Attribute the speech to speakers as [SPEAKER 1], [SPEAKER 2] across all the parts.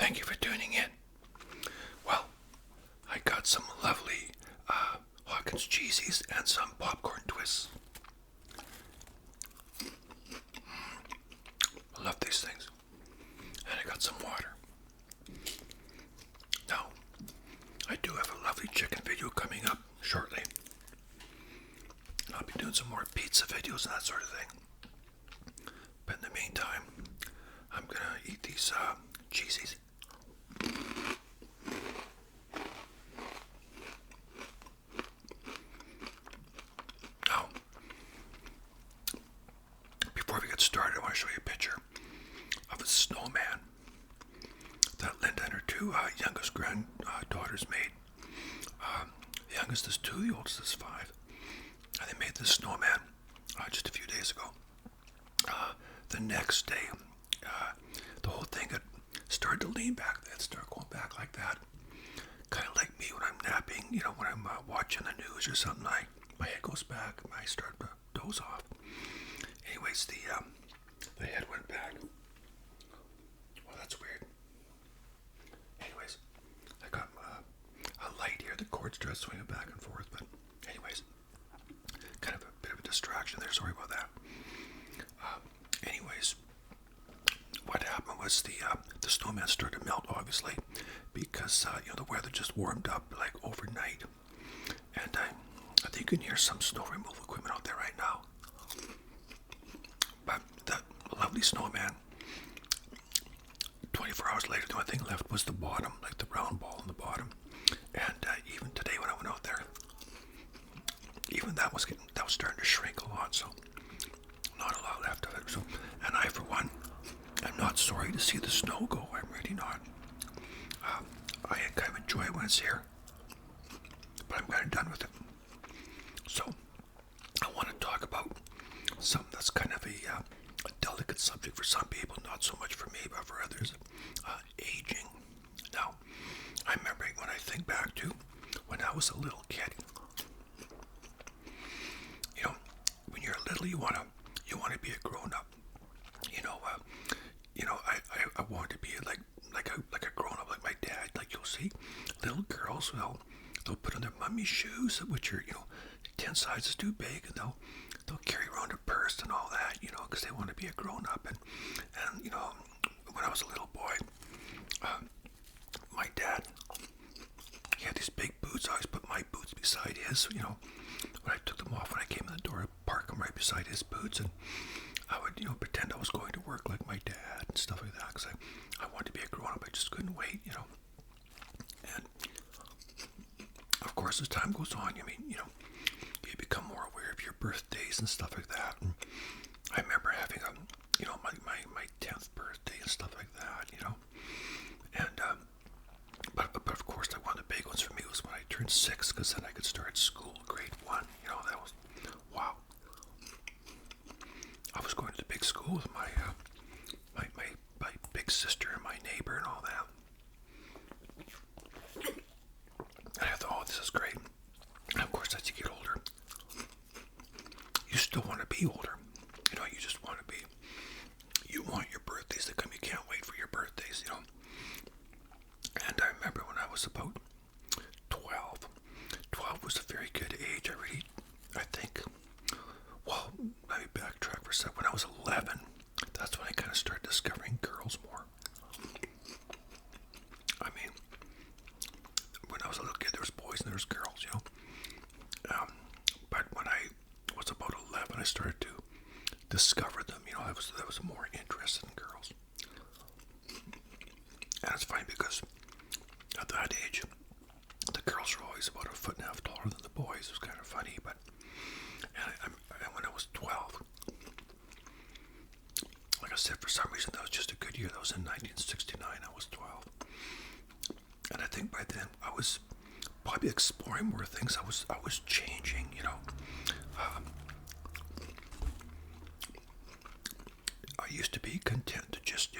[SPEAKER 1] Thank you for tuning in. Well, I got some lovely Hawkins Cheezies and some popcorn twists. I love these things. And I got some water. Now, I do have a lovely chicken video coming up shortly. I'll be doing some more pizza videos and that sort of thing. But in the meantime, I'm gonna eat these cheesies. Now, before we get started, I want to show you a picture of a snowman that Linda and her two youngest granddaughters made. The youngest is 2, the oldest is 5. And they made this snowman just a few days ago. The next day, the whole thing had started to lean back. It started going back like that. Kind of like me when I'm napping, when I'm watching the news or something, my head goes back and I start to doze off. Anyways, the head went back. Well, that's weird. Anyways, I got a light here. The cord starts swinging back and forth, but anyways, kind of a bit of a distraction there. Sorry about that. Anyways, what happened was the snowman started to melt, obviously, because the weather just warmed up like overnight, and I think you can hear some snow removal equipment out there right now. But the lovely snowman, 24 hours later, the only thing left was the bottom, like the round ball on the bottom. And even today, when I went out there, even that was starting to shrink a lot. So not a lot left of it. So, and I, for one, I'm not sorry to see the snow go. I'm really not. I kind of enjoy it when it's here, but I'm kind of done with it. So I want to talk about something that's kind of a delicate subject for some people, not so much for me, but for others. Aging. Now, I remember when I think back to when I was a little kid. When you're little, you want to be a grown up. I want to be like a grown up, like my dad. Like you'll see little girls, they'll put on their mummy shoes, which are 10 sizes too big, and they'll carry around a purse and all that, because they want to be a grown up. And when I was a little boy, my dad, he had these big boots. I always put my boots beside his. When I took them off, when I came in the door, I'd park them right beside his boots, and I would, pretend I was going to work like my dad and stuff like that, because I wanted to be a grown-up. I just couldn't wait, And, of course, as time goes on, you you become more aware of your birthdays and stuff like that. And I remember having my 10th birthday and stuff like that, And, but of course, one of the big ones for me was when I turned 6, because then I could start school, grade 1. That was, wow. I was going to the big school with my big sister and my neighbor and all that. And I thought, oh, this is great. And of course, as you get older, you still want to be older. You just want to be. You want your birthdays to come. You can't wait for your birthdays, And I remember when I was about 12. 12 was a very good age. I think, well, let me backtrack for a second. When I was 11, that's when I kind of started discovering girls more. I mean, when I was a little kid, there was boys and there was girls, But when I was about 11, I started to discover them. I was more interested in girls. And it's funny because at that age, the girls were always about 1.5 feet taller than the boys. It was kind of funny, but and when I was 12, like I said, for some reason that was just a good year. That was in 1969. I was 12, and I think by then I was probably exploring more things. I was changing. I used to be content to just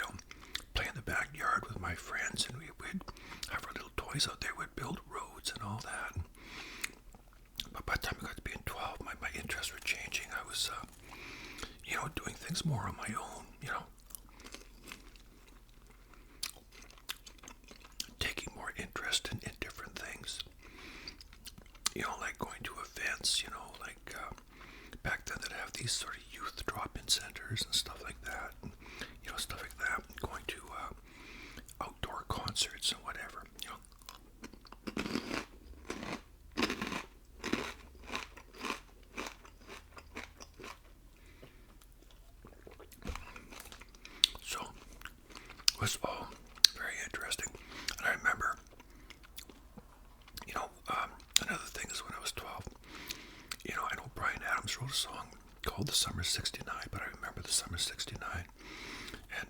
[SPEAKER 1] play in the backyard with my friends, and we'd have our little toys out there. We'd build roads and all that. But by the time I got to being 12, my interests were changing. I was, doing things more on my own, interest in different things. You know, like going to events, you know, like back then they'd have these sort of youth drop-in centers and stuff like that. And, you know, stuff like that. Going to outdoor concerts and whatever, you know. So, it was all very interesting. And I remember, you know, another thing is when I was 12, you know, I know Bryan Adams wrote a song called The Summer 69, but I remember the Summer 69. And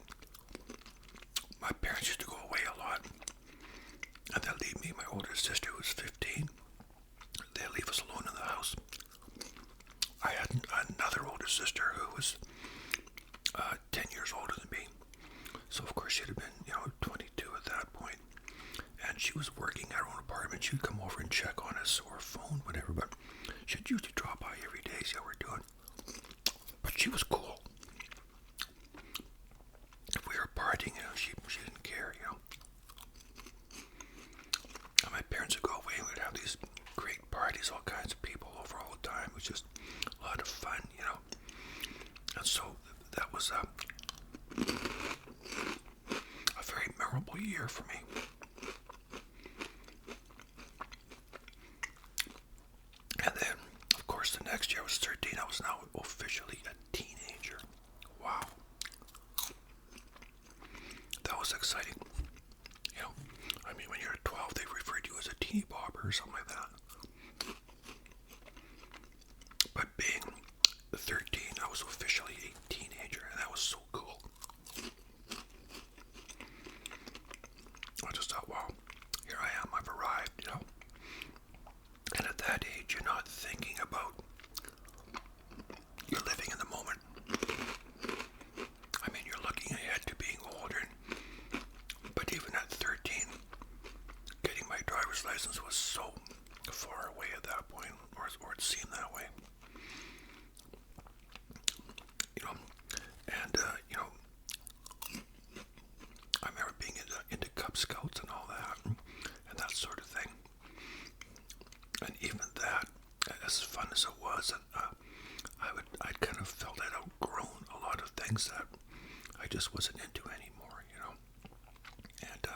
[SPEAKER 1] my parents used to go away a lot. And they'd leave me, my older sister who was 15. They'd leave us alone in the house. I had another older sister who was 10 years older than me. So of course she'd have been, you know, 22 at that point. And she was working at her own apartment. She'd come over and check on us or phone, whatever, but she'd usually drop by every day, see how we're doing. But she was cool. If we were partying, you know, she didn't care, you know. And my parents would go away and we'd have these great parties, all kinds of people over all the time. It was just a lot of fun, you know. And so that was a very memorable year for me. And then, of course, the next year I was 13. I was now officially a teenager. Wow. That was exciting. You know, I mean, when you're 12, they referred to you as a teeny bopper or something like that. But being 13, I was officially a teenager, and that was so cool. I just thought, wow, here I am, I've arrived, you know. And at that age, you're not thinking about, you're living in the moment. I mean, you're looking ahead to being older, but even at 13, getting my driver's license was so far away at that point, or it seemed that way. You know, and, you know, I remember being into Cub Scouts and all that, and that sort of thing. And even that, as fun as it was, I kind of felt I'd outgrown a lot of things that I just wasn't into anymore, you know. And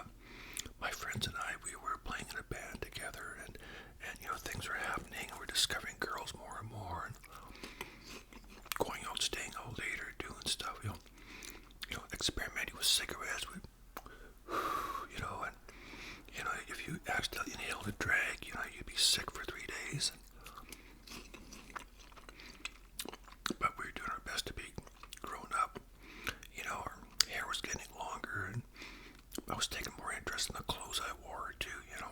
[SPEAKER 1] my friends and I, we were playing in a band together, and you know, things were happening, and we're discovering girls more and more, and going out, staying out later, doing stuff, you know, experimenting with cigarettes, you know, and you know, if you accidentally inhaled a drag, you know, you'd be sick for 3 days. But we were doing our best to be grown up. You know, our hair was getting longer, and I was taking more interest in the clothes I wore too, you know.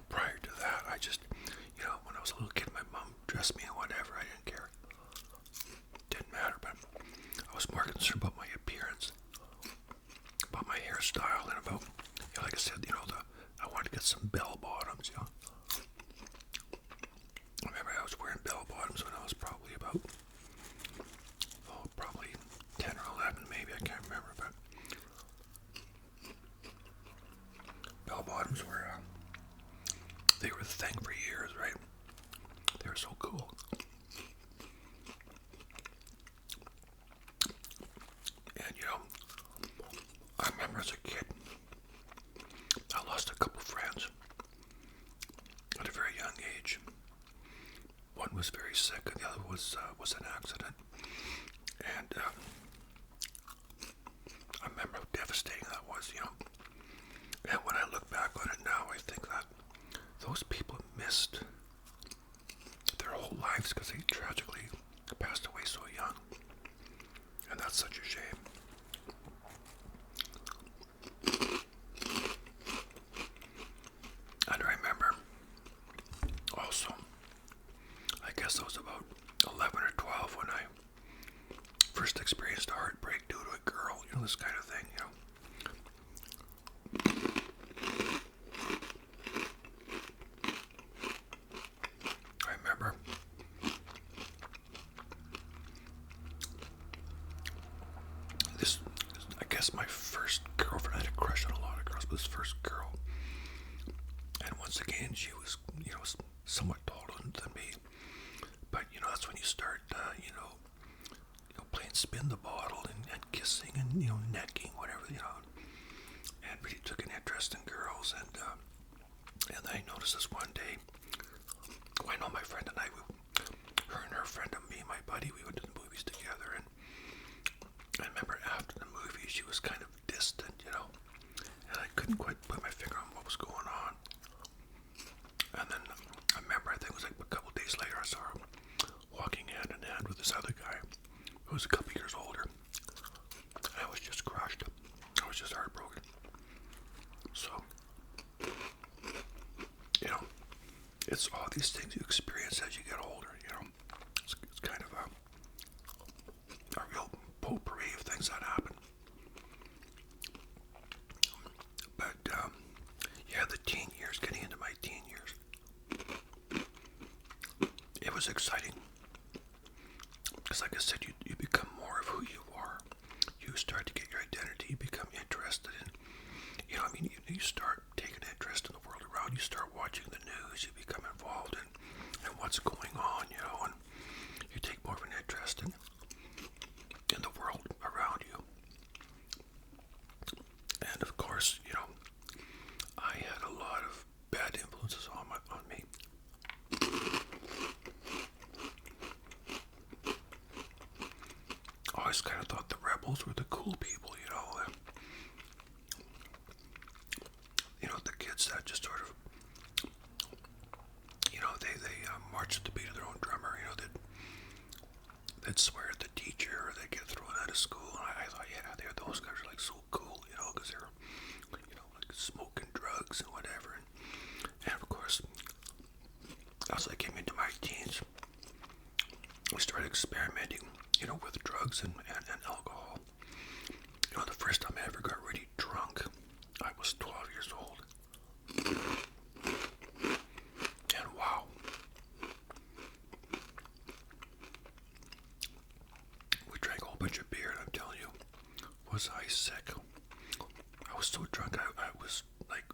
[SPEAKER 1] Prior to that, I just, you know, when I was a little kid, my mom dressed me in whatever, I didn't care. Didn't matter, but I was more concerned about my appearance, about my hairstyle, and about, you know, like I said, you know, I wanted to get some bell bottoms, you know. I remember I was wearing bell bottoms when I was probably about, probably 10 or 11 maybe, I can't remember, but bell bottoms were, they were the thing for years, right? They were so cool. And, you know, I remember as a kid, I lost a couple friends at a very young age. One was very sick, and the other was an accident. And I remember how devastating that was, you know. And when I look back on it now, I think that those people missed their whole lives because they tragically passed away so young. And that's such a shame. And I remember also, I guess I was about 11 or 12, once again, she was, somewhat taller than me. But, that's when you start, playing spin the bottle and kissing and, necking, whatever, and really took an interest in girls. And I noticed this one day. I know my friend and I, her and her friend and me, my buddy, we went to the movies together. And I remember after the movie, she was kind of distant, and I couldn't quite put my finger on what was going on. And then I remember, I think it was like a couple of days later, I saw her walking hand in hand with this other guy who was a couple years older. I was just crushed. I was just heartbroken. So, it's all these things you experience as you get older, It's kind of a real potpourri of things that happen. But, the teen years, getting into my teen years, it was exciting. Because like I said, you become more of who you are. You start to get your identity, you become interested in, you start taking interest in the world around you, start watching the news, you become involved in what's going on, and you take more of an interest in the world around you. And of course, I had a lot of bad influences on me. I always kind of thought the rebels were the cool people, the kids that just sort of, they march at the beat of their own drummer, they'd swear at the teacher, or they'd get thrown out of school. And I thought, those guys are like so cool, because they're, like smoking drugs and whatever. And of course, as I came into my teens, we started experimenting, with drugs and alcohol. The first time I ever got really drunk, I was 12 years old. And wow. We drank a whole bunch of beer, and I'm telling you, was I sick? I was so drunk, I was like,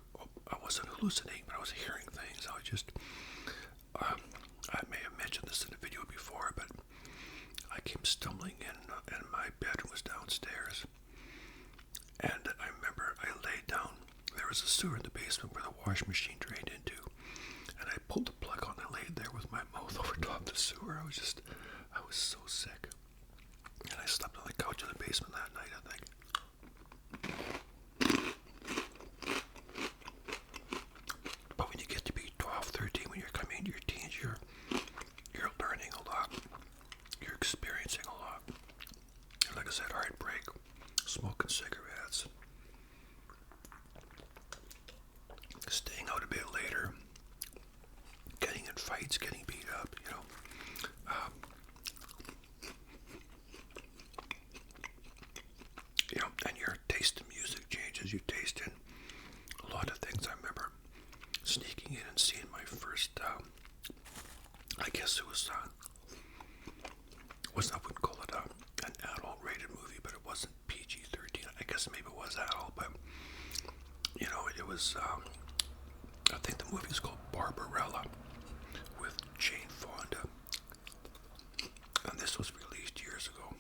[SPEAKER 1] I wasn't hallucinating, but I was hearing things. I was just, I may have mentioned this in a video before, but I came stumbling in, and my bedroom was downstairs. And I remember I laid down. There was a sewer in the basement where the wash machine drained into. And I pulled the plug on and laid there with my mouth over top the sewer. I was so sick. And I slept on the couch in the basement that night, I think. But when you get to be 12, 13, when you're coming into your teens, you're learning a lot. You're experiencing a lot. And like I said, heartbreak, smoking cigarettes, staying out a bit later, getting in fights, getting beat up, and your taste in music changes. You taste in a lot of things. I remember sneaking in and seeing my first, I guess it was, I wouldn't call it an adult-rated movie, but it wasn't PG-13. I guess maybe it was adult, but, it was, I think the movie is called Barbarella with Jane Fonda. And this was released years ago.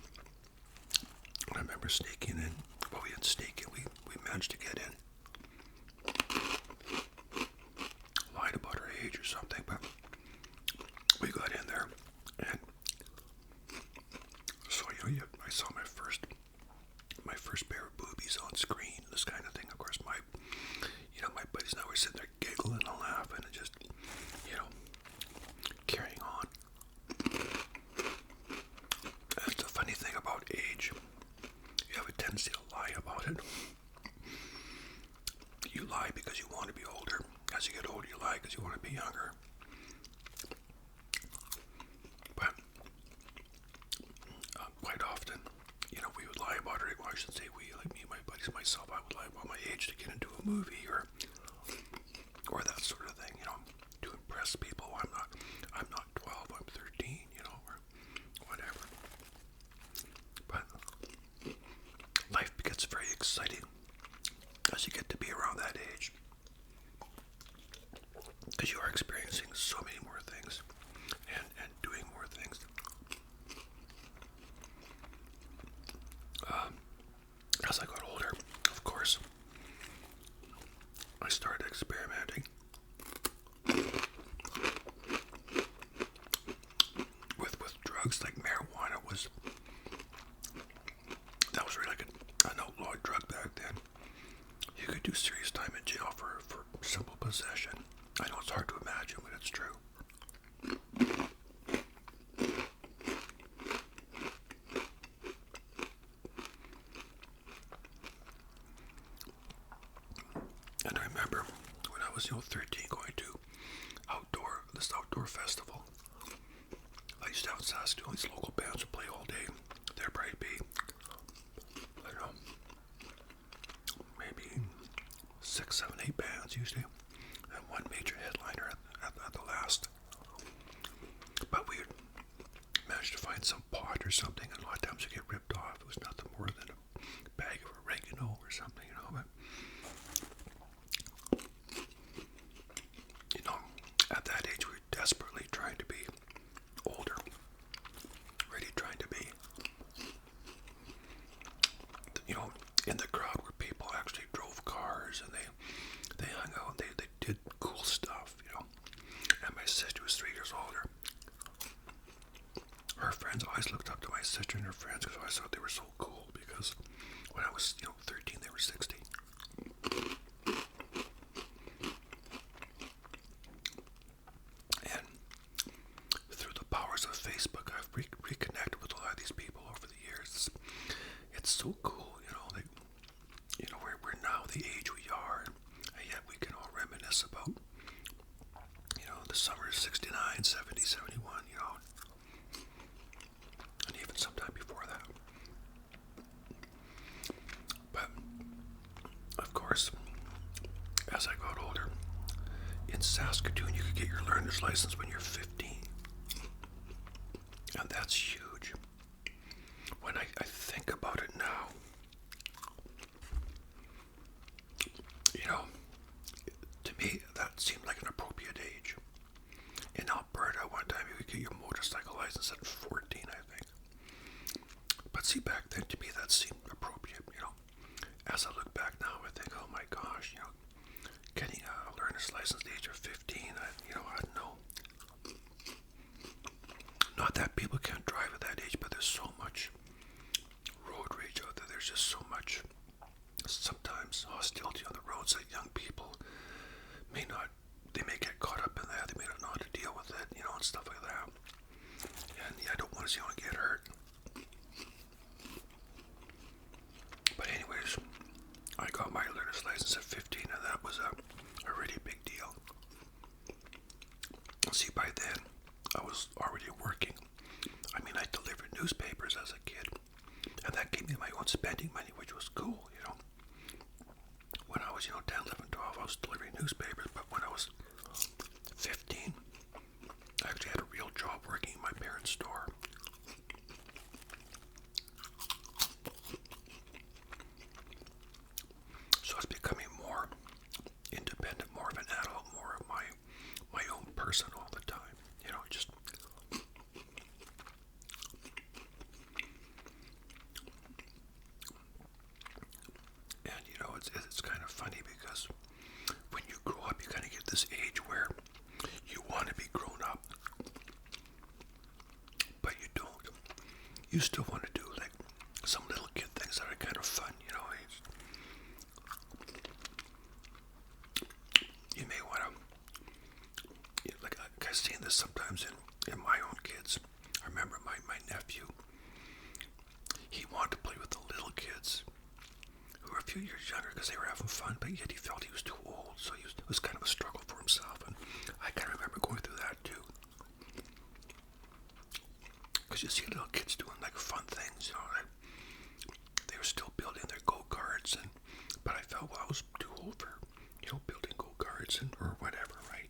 [SPEAKER 1] I remember sneaking in. Well, we didn't sneak in. We managed to get in. Lied about our age or something, but we got in there. And so, I saw my first pair of boobies on screen, this kind of thing. Of course, my buddies and I were sitting there giggling and laughing and just, carrying on. That's the funny thing about age. You have a tendency to lie about it. You lie because you want to be older. As you get older, you lie because you want to be younger. But quite often, we would lie about it. Well, I should say we, like me, my buddies, myself, I would lie about my age to get into a movie or that sort of thing, to impress people. I'm not 12, I'm 13, or whatever. But life gets very exciting as you get to be around that age. I started experimenting with drugs. Like marijuana that was really like an outlawed drug back then. You could do serious time in jail for simple possession. I know it's hard to imagine, but it's true. And I remember when I was 13 going to this outdoor festival. I used to have in Saskatoon, these local bands would play all day. There'd probably be, I don't know, maybe 6, 7, 8 bands usually, and one major headliner at the last. But we would manage to find some pot or something, and a lot of times we get ripped off. It was nothing more than a bag of oregano or something, you know. But you know, at that age, we were desperately trying to be older, really trying to be, you know, in the crowd where people actually drove cars and they hung out, they did cool stuff, you know. And my sister was 3 years older. Her friends always looked up to my sister and her friends because I always thought they were so cool, because when I was, 13, they were 60. And through the powers of Facebook, I've reconnected with a lot of these people over the years. It's so cool, we're now the age we are, and yet we can all reminisce about, the summer of 69, 70, 71, and even sometime before that. But, of course, as I got older, in Saskatoon, you could get your learner's license when you're 15. And that's huge. When I think about it now, to me, that seemed like an appropriate age. In Alberta, one time you could get your motorcycle license at 14, I think. But see, back then, to me, that seemed appropriate, As I look back now, I think, oh my gosh, getting a learner's license at the age of 15, I don't know. Not that people can't drive at that age, but there's so much road rage out there. There's just so much, sometimes, hostility on the roads that young people may get caught up in that. They may not know how to deal with it, and stuff like that. And I don't want to see anyone get hurt. But anyways, I got my learner's license at 15, and that was a really big deal. See, by then, I was already working. I delivered newspapers as a kid, and that gave me my own spending money, which was cool, When I was, 10, 11, 12, I was delivering newspapers, but when I was 15, I actually had a real job working in my parents' store. So I was becoming more independent, more of an adult, more of my own person all the time, just. And it's kind of funny because when you grow up, you kind of get this age where you want to be grown up, but you don't. You still want to do like some little kid things that are kind of fun, You may want to, like I've seen this sometimes in my own kids. I remember my nephew. He wanted to play with the little kids who were a few years younger because they were having fun, but yet he felt he was too old, so it was kind of a struggle for himself, and I kind of remember going through that too. Because you see little kids doing like fun things, they were still building their go-karts, but I felt, well, I was too old for, building go-karts or whatever, right,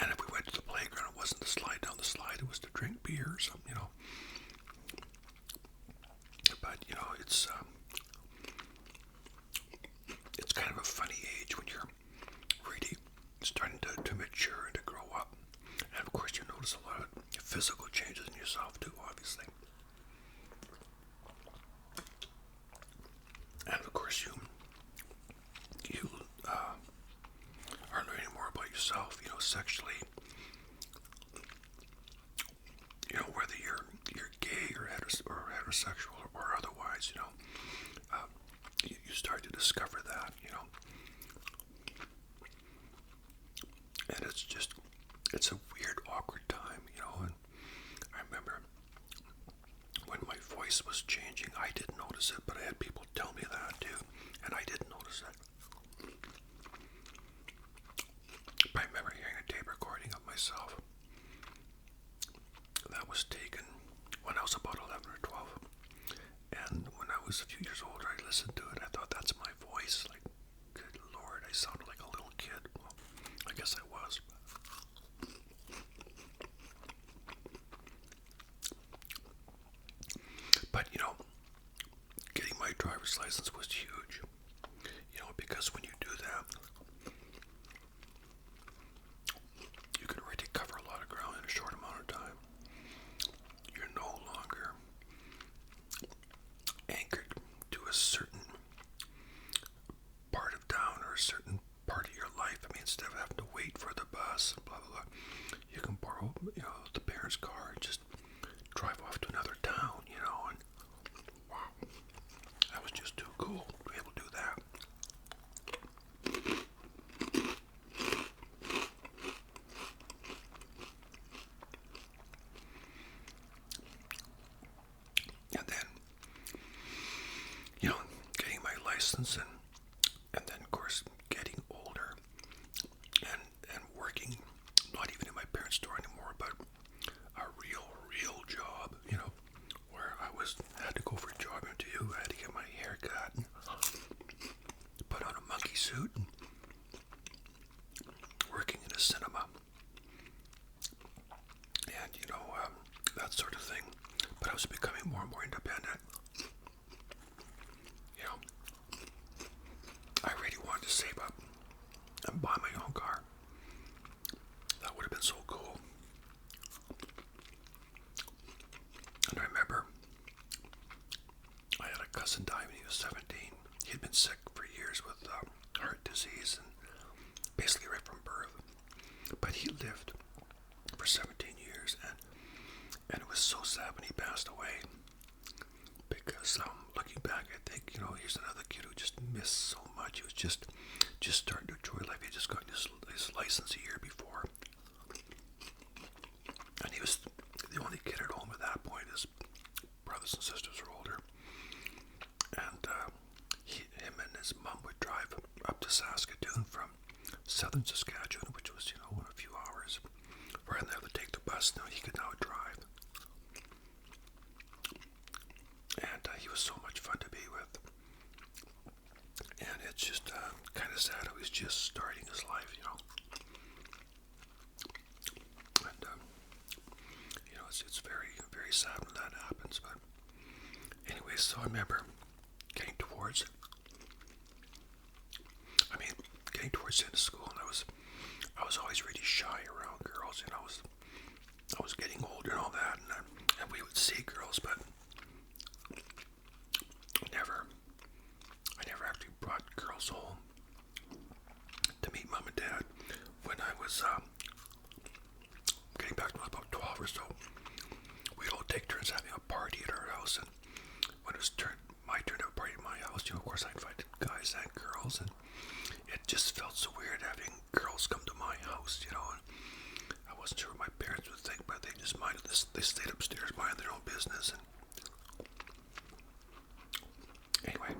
[SPEAKER 1] And if we went to the playground, it wasn't to slide down the slide, it was to drink beer or something, But, it's kind of a funny age when you're really starting to mature and to grow up. And of course, you notice a lot of physical changes in yourself too, obviously. yourself, sexually, whether you're gay or heterosexual or otherwise, you start to discover that, and it's a weird, awkward time, and I remember when my voice was changing, I didn't notice it, but I had people tell me that too, and I didn't notice it. But I remember hearing a tape recording of myself that was taken when I was about 11 or 12. And when I was a few years older, I listened to it. I thought, that's my voice. Like, good Lord, I sounded like a little kid. Well, I guess I was. But, getting my driver's license was huge. Because when you do that, you can really cover a lot of ground in a short amount of time. You're no longer anchored to a certain part of town or a certain part of your life. I mean, instead of having to wait for the bus and blah, blah, blah, you can borrow, the parents' car and just drive off to another town, and wow, that was just too cool to be able to do that. And then, getting my license and then, of course, getting older and working, not even in my parents' store anymore, but a real job, where I had to go for a job interview, I had to get my hair cut, and put on a monkey suit, and working in a cinema, and, that sort of thing. But I was becoming more and more independent. I really wanted to save up and buy my own car. That would have been so cool. And I remember I had a cousin die when he was 17. He had been sick for years with heart disease and basically right from birth. But he lived for 17 years, and it was so sad when he passed away. Because looking back, I think, here's another kid who just missed so much. He was just starting to enjoy life. He just got his license a year before. And he was the only kid at home at that point. His brothers and sisters were older. And him and his mom would drive up to Saskatoon from southern Saskatchewan, which was, a few hours. Rather than have to take the bus, now he could now drive. And he was so much fun to be with. And it's just kind of sad how he's just starting his life, And, it's very, very sad when that happens. But anyway, so I remember getting towards the end of school, and I was always really shy around girls, I was getting older and all that, and we would see girls, but I never actually brought girls home to meet mom and dad. When I was getting back to about 12 or so, we'd all take turns having a party at our house, and when it was my turn to have a party at my house, of course I invited guys and girls, and it just felt so weird having girls come to my house, and I wasn't sure what my parents would think, but they just minded this. They stayed upstairs minding their own business, and anyway,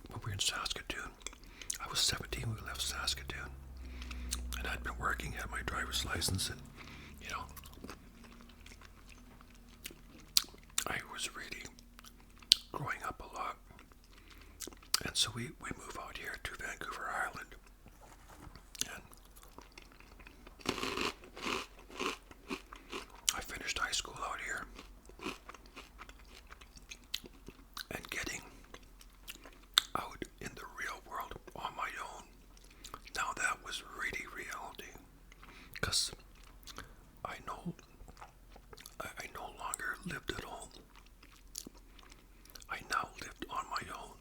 [SPEAKER 1] when we were in Saskatoon, I was 17 when we left Saskatoon, and I'd been working, had my driver's license, and I was really growing up a lot, and so we moved out here to Vancouver Island, and I finished high school out here, and getting out in the real world on my own, now that was really reality, because I no longer lived at home. I now lived on my own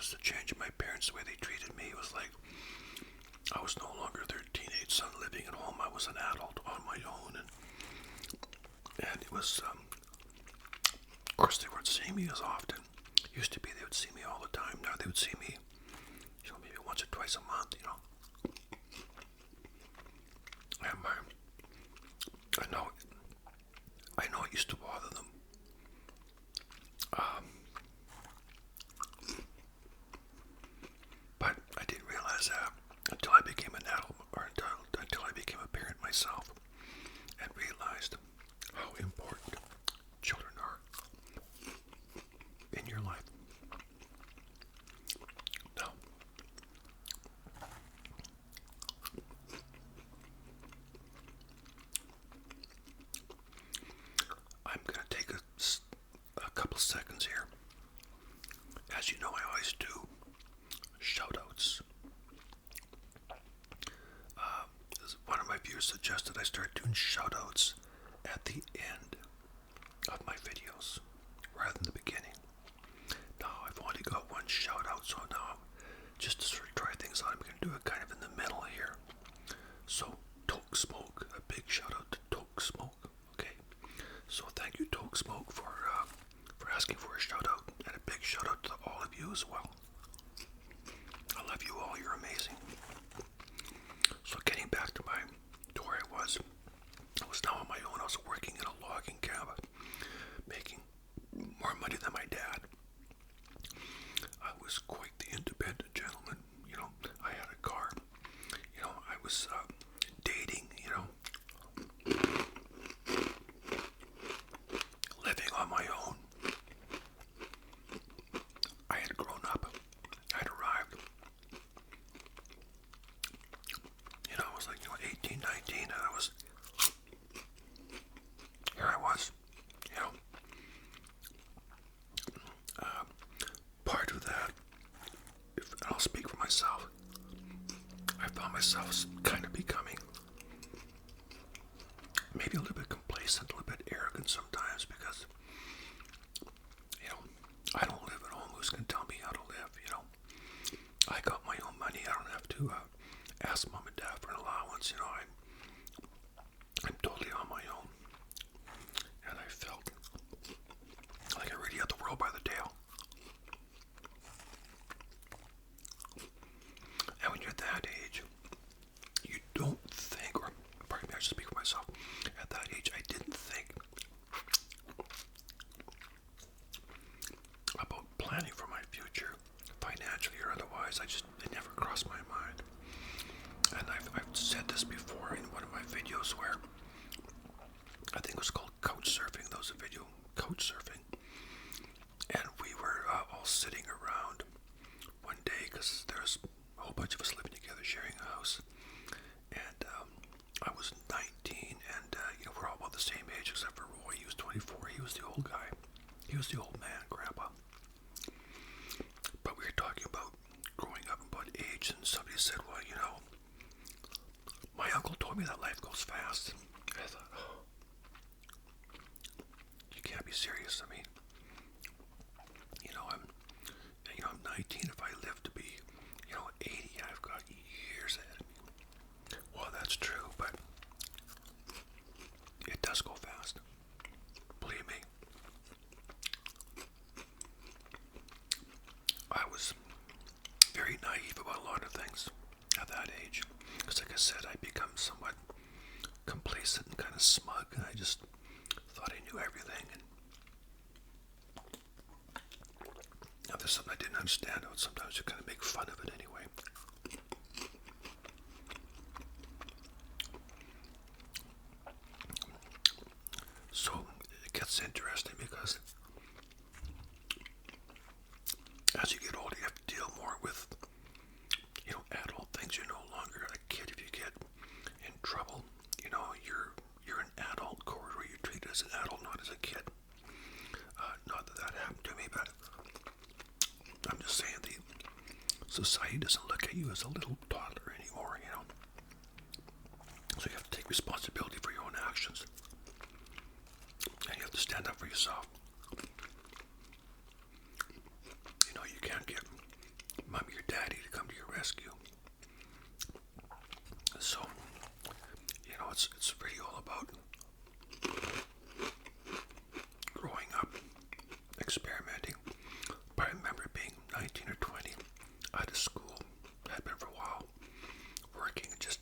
[SPEAKER 1] noticed a change in my parents, the way they treated me. It was like I was no longer their teenage son living at home. I was an adult on my own, and it was, of course, they weren't seeing me as often. It used to be they would see me all the time. Now they would see me, maybe once or twice a month, And I know it used to bother them. But I didn't realize that until I became an adult, or until I became a parent myself, and realized how important children are in your life. Now, I'm going to take a couple seconds here. As you know, I always do shout-outs. One of my viewers suggested I start doing shout-outs at the end of my videos rather than the beginning. Now, I've only got one shout-out, so now just to sort of try things out, I'm going to do it kind of in the middle here. So, Toke Smoke, a big shout-out to Toke Smoke, okay? So thank you, Toke Smoke, for asking for a shout-out, and a big shout-out to all of you as well. I love you all, you're amazing. So getting back to where I was now on my own. I was working in a logging cabin, making more money than my dad. I was quite the independent gentleman, I had a car, I was dating, living on my own. I had grown up. I had arrived. I was like, 18, 19, and here I was, part of that, and I'll speak for myself, I found myself kind of becoming maybe a little bit complacent, a little bit arrogant sometimes, because, I don't live at home. Who's going to tell me how to live, I got my own money. I don't have to ask mom and dad for an allowance, I'm totally on my own. And I felt like I really had the world by the tail. And when you're that age, you don't think, or pardon me, I should speak for myself. At that age, I didn't think about planning for my future, financially or otherwise. It never crossed my mind. And I've said this before in one of my videos where I think it was called couch surfing. That was a video, couch surfing. And we were all sitting around one day, because there's a whole bunch of us living together, sharing a house. And I was 19, and we're all about the same age except for Roy. He was 24. He was the old guy. He was the old man, Grandpa. But we were talking about growing up, about age, and somebody said, well, my uncle told me that life goes fast. I thought, oh, you can't be serious. I mean, I'm 19. If I live to be, 80, I've got years ahead of me. Well, that's true, but it does go fast. Believe me. I was very naive about a lot of things at that age. Because like I said, I become somewhat complacent and kind of smug, and I just thought I knew everything. And now there's something I didn't understand, but sometimes you kind of make fun of it anyway. So it gets interesting because as you get older, you have to deal more with, adult things. You're no longer a kid. If you get in trouble, you're an adult court, or you're treated as an adult, not as a kid. Not that happened to me, but I'm just saying the society doesn't look at you as a little toddler anymore, So you have to take responsibility for your own actions. And you have to stand up for yourself. You can't get mommy or daddy to come to your rescue. So, it's really all about growing up, experimenting. But I remember being 19 or 20, out of school, had been for a while, working and just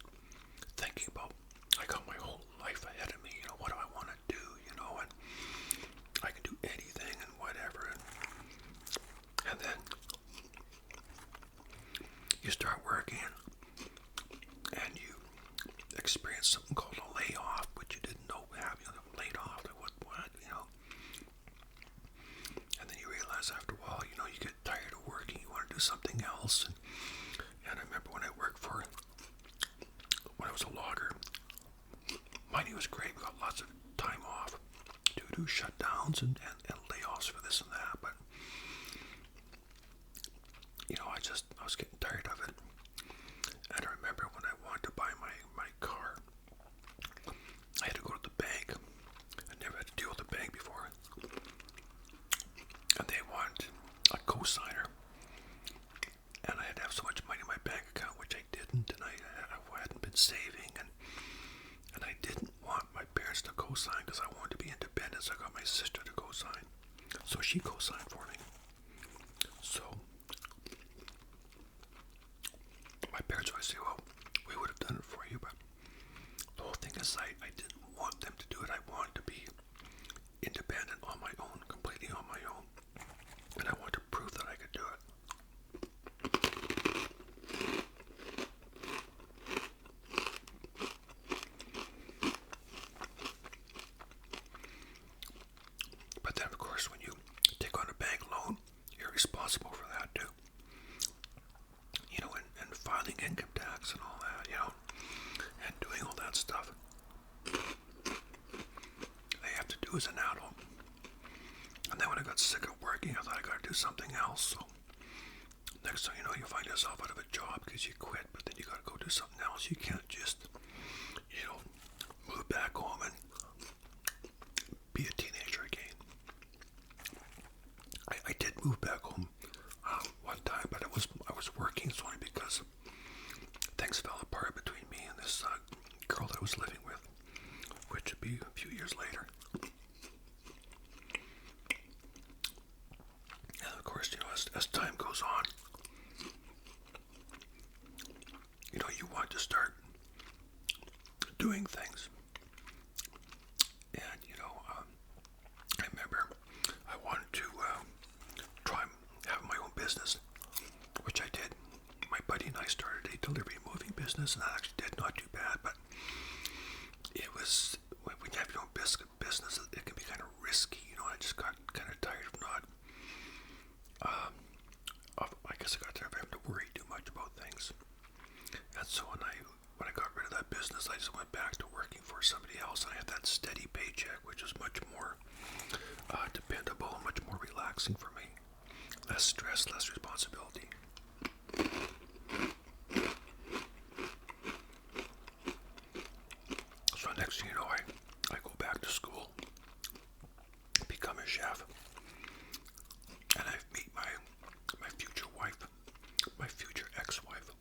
[SPEAKER 1] thinking about, I got my whole life ahead of me, what do I want to do, and I can do anything and whatever. And then you start working and you experience something called a layoff, which you didn't know happened. Laid off, like what, and then you realize after a while, you get tired of working, you want to do something else. And I remember when I was a logger, money was great. We got lots of time off due to shutdowns and layoffs for this and that. But I was getting tired of it. And I remember when I wanted to buy my car, I had to go to the bank. I never had to deal with the bank before. And they want a cosigner. And I had to have so much money in my bank account, which I didn't. And I hadn't been saving. And I didn't want my parents to cosign because I wanted to be independent. So I got my sister to cosign. So she cosigned for me. So my parents always say, well, we would have done it for you, but the whole thing is I didn't want them to do it. I wanted to be independent on my own, completely on my own. And I wanted to prove that I could do it. But then, of course, when you take on a bank loan, you're responsible for that too. And filing income tax and all that, and doing all that stuff. They have to do as an adult. And then when I got sick of working, I thought I got to do something else. So next thing you know, you find yourself out of a job because you quit, but then you got to go do something else. You can't just, move back home and be a teenager again. I did move back home one time, but I was working. It's only because things fell apart between me and this girl that I was living with, which would be a few years later. And of course, as time goes on, you want to start doing things. And, I remember I wanted to try having my own business, which I did. My buddy and I started a delivery moving business, and that actually did not too bad, but it was, when you have your own business, it can be kind of risky, I just got kind of tired of not, I guess I got tired of having to worry too much about things. And so when I got rid of that business, I just went back to working for somebody else, and I had that steady paycheck, which was much more dependable, much more relaxing for me. Less stress, less responsibility. So next thing you know, I go back to school, become a chef, and I meet my future wife, my future ex-wife.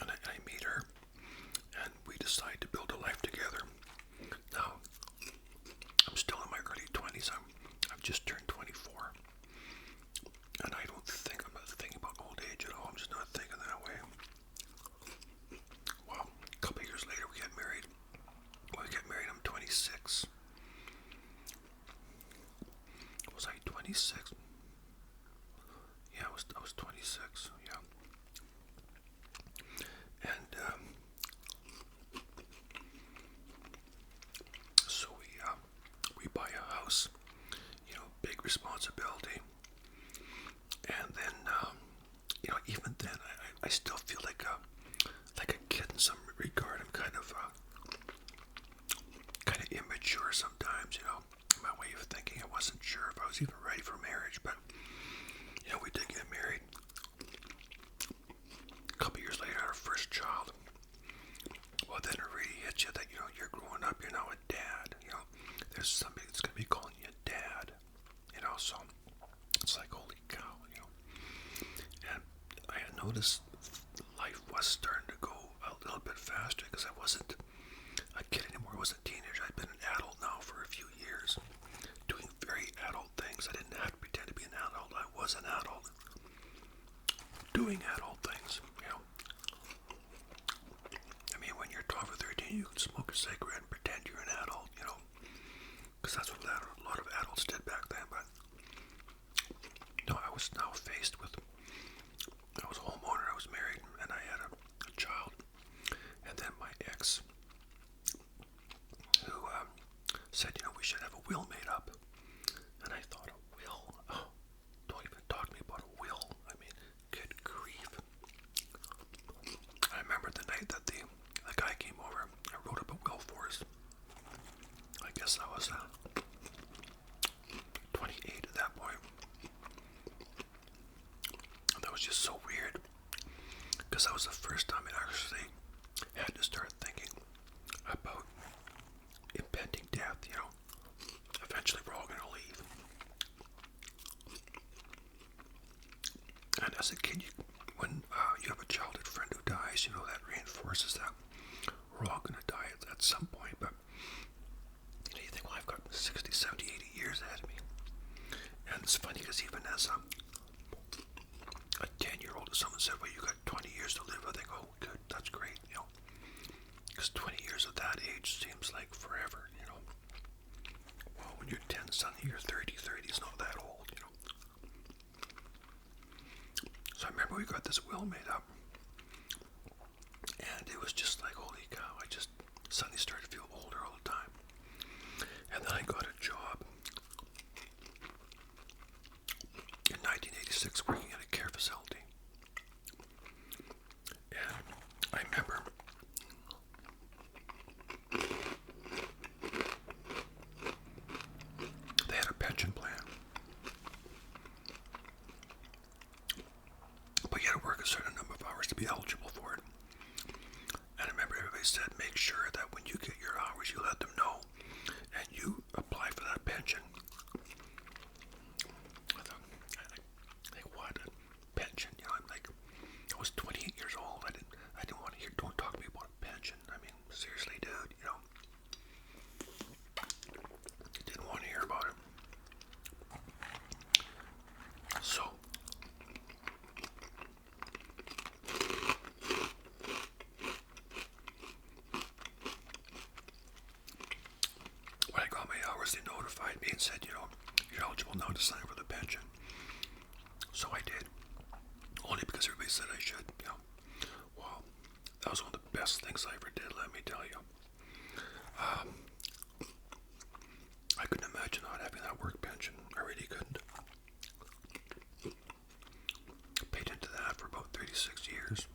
[SPEAKER 1] And I meet her, and we decide to build a life together. Now, I'm still in my early 20s. I've just turned 24. And I'm not thinking about old age at all. I'm just not thinking that way. Well, a couple of years later, we get married. When we get married, I'm 26. Was I 26? Yeah, I was 26, yeah. And so we buy a house, big responsibility. And then, even then, I still feel like a kid in some regard. I'm kind of immature sometimes, my way of thinking. I wasn't sure if I was even ready for marriage, but we did get married. A couple years later, our first child. Well, then it really hits you that you're growing up. You're now a dad. There's somebody that's going to be calling you dad. So it's like, holy cow. noticed life was starting to go a little bit faster because I wasn't a kid anymore. I wasn't a teenager. I'd been an adult now for a few years, doing very adult things. I didn't have to pretend to be an adult. I was an adult, doing adult things, you know. I mean, when you're 12 or 13, you can smoke a cigarette and pretend you're an adult, you know, because that's what a lot of adults did back then. But no, I was now faced with, I was a homeowner, I was married, and I had a child. And then my ex, who said, you know, we should have a will made up. And I thought, a will? Oh, don't even talk to me about a will. I mean, good grief. I remember the night that the guy came over and wrote up a will for us. I guess I was 28 at that point. And that was just so weird, because that was the first time I actually had to start thinking about impending death, you know. Eventually we're all going to leave. And as a kid, when you have a childhood friend who dies, you know, that reinforces that we're all going to die at some point. But you know, you think, well, I've got 60, 70, 80 years ahead of me. And it's funny because even as a 10-year-old, if someone said, well, you got 20 years to live, I think, oh, good, that's great, you know. Because 20 years at that age seems like forever, you know. Well, when you're 10, suddenly you're 30. 30 is not that old, you know. So I remember we got this will made up. And it was just like, holy cow, I just suddenly started to feel older all the time. And then I got a job in 1986 working at a care facility. And I remember they had a pension plan, but you had to work a certain number of hours to be eligible for it. And I remember everybody said, make sure that when you get your hours, you let them know, and you apply for that pension. I thought, like, what? A pension? You know, I'm like, I was 28 years old. I didn't want to hear, don't talk to me about a pension. I mean, seriously, dude, you know. Didn't want to hear about it. So, when I got my hours, they notified me and said, you know, you're eligible now to sign for the pension. So I did. Only because everybody said I should, you know. Well, that was one of the best things I ever did, let me tell you. I couldn't imagine not having that work pension. I really couldn't. Paid into that for about 36 years.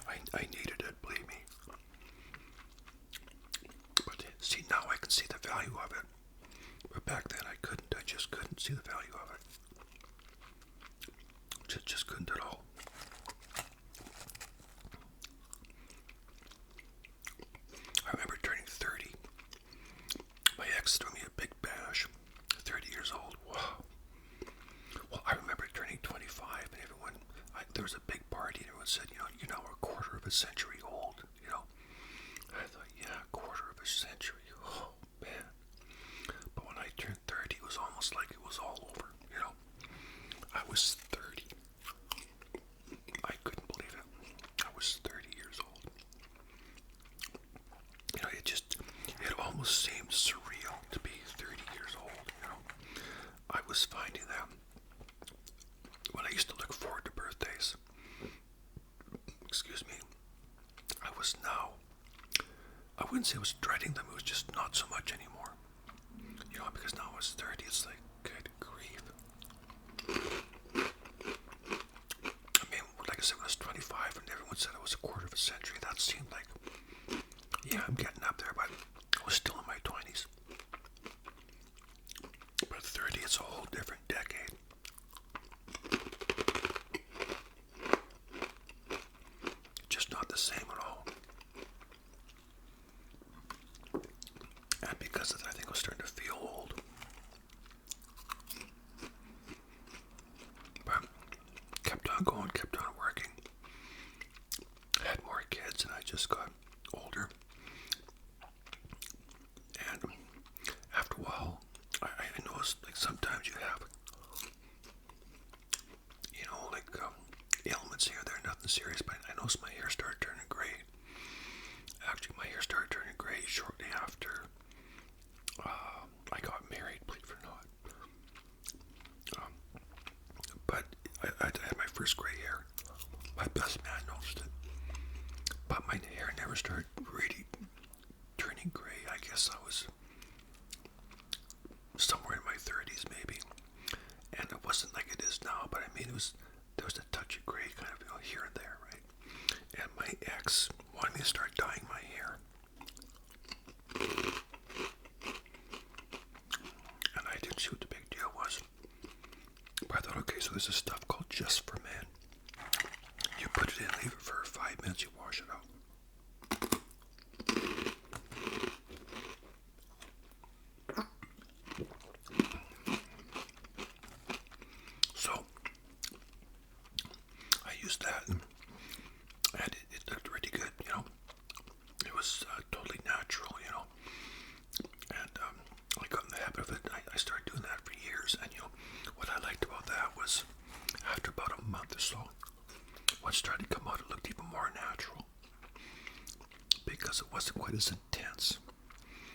[SPEAKER 1] And I needed it, believe me. But see, now I can see the value of it. But back then I couldn't. I just couldn't see the value of it. Just couldn't at all. I remember turning 30. My ex threw me a big bash. 30 years old. Wow. Well, I remember turning 25, and there was a big party, and everyone said, you know, you're now a quarter of a century old, you know. And I thought, yeah, a quarter of a century. Oh, man. But when I turned 30, it was almost like it was all over, you know. I was 30. I couldn't believe it. I was 30 years old. You know, it almost seemed surreal to be 30 years old, you know. I was finding that when I used to look forward to birthdays, excuse me, I was now, I wouldn't say I was dreading them, it was just not so much anymore. You know, because now I was 30, it's like, good grief. I mean, like I said, when I was 25 and everyone said I was a quarter of a century, that seemed like, yeah, I'm getting up there, but I was still in my 20s. But 30, it's a whole different decade. Just not the same at all. And because of that, I think I was starting to feel old. But on going, kept on working. Had more kids, and I just got older. And after a while, I noticed like sometimes you have, like ailments here, there, nothing serious, but I noticed my hair started turning gray. Actually, my hair started turning gray shortly after I got married, believe it or not. But I had my first gray hair. My best man noticed it. But my hair never started really turning gray. I guess I was somewhere in my 30s maybe. And it wasn't like it is now, but I mean there was a touch of gray kind of here and there, right? And my ex wanted me to start dyeing my hair. And I didn't see what the big deal was. But I thought, okay, so there's this stuff called Just for Men. You put it in, leave it for 5 minutes, you wash it out. So I used that, and it looked really good, It was totally natural, And I got in the habit of it. I started doing that for years, and what I liked about that was after about a month or so, what started to come out, it looked even more natural because it wasn't quite as intense.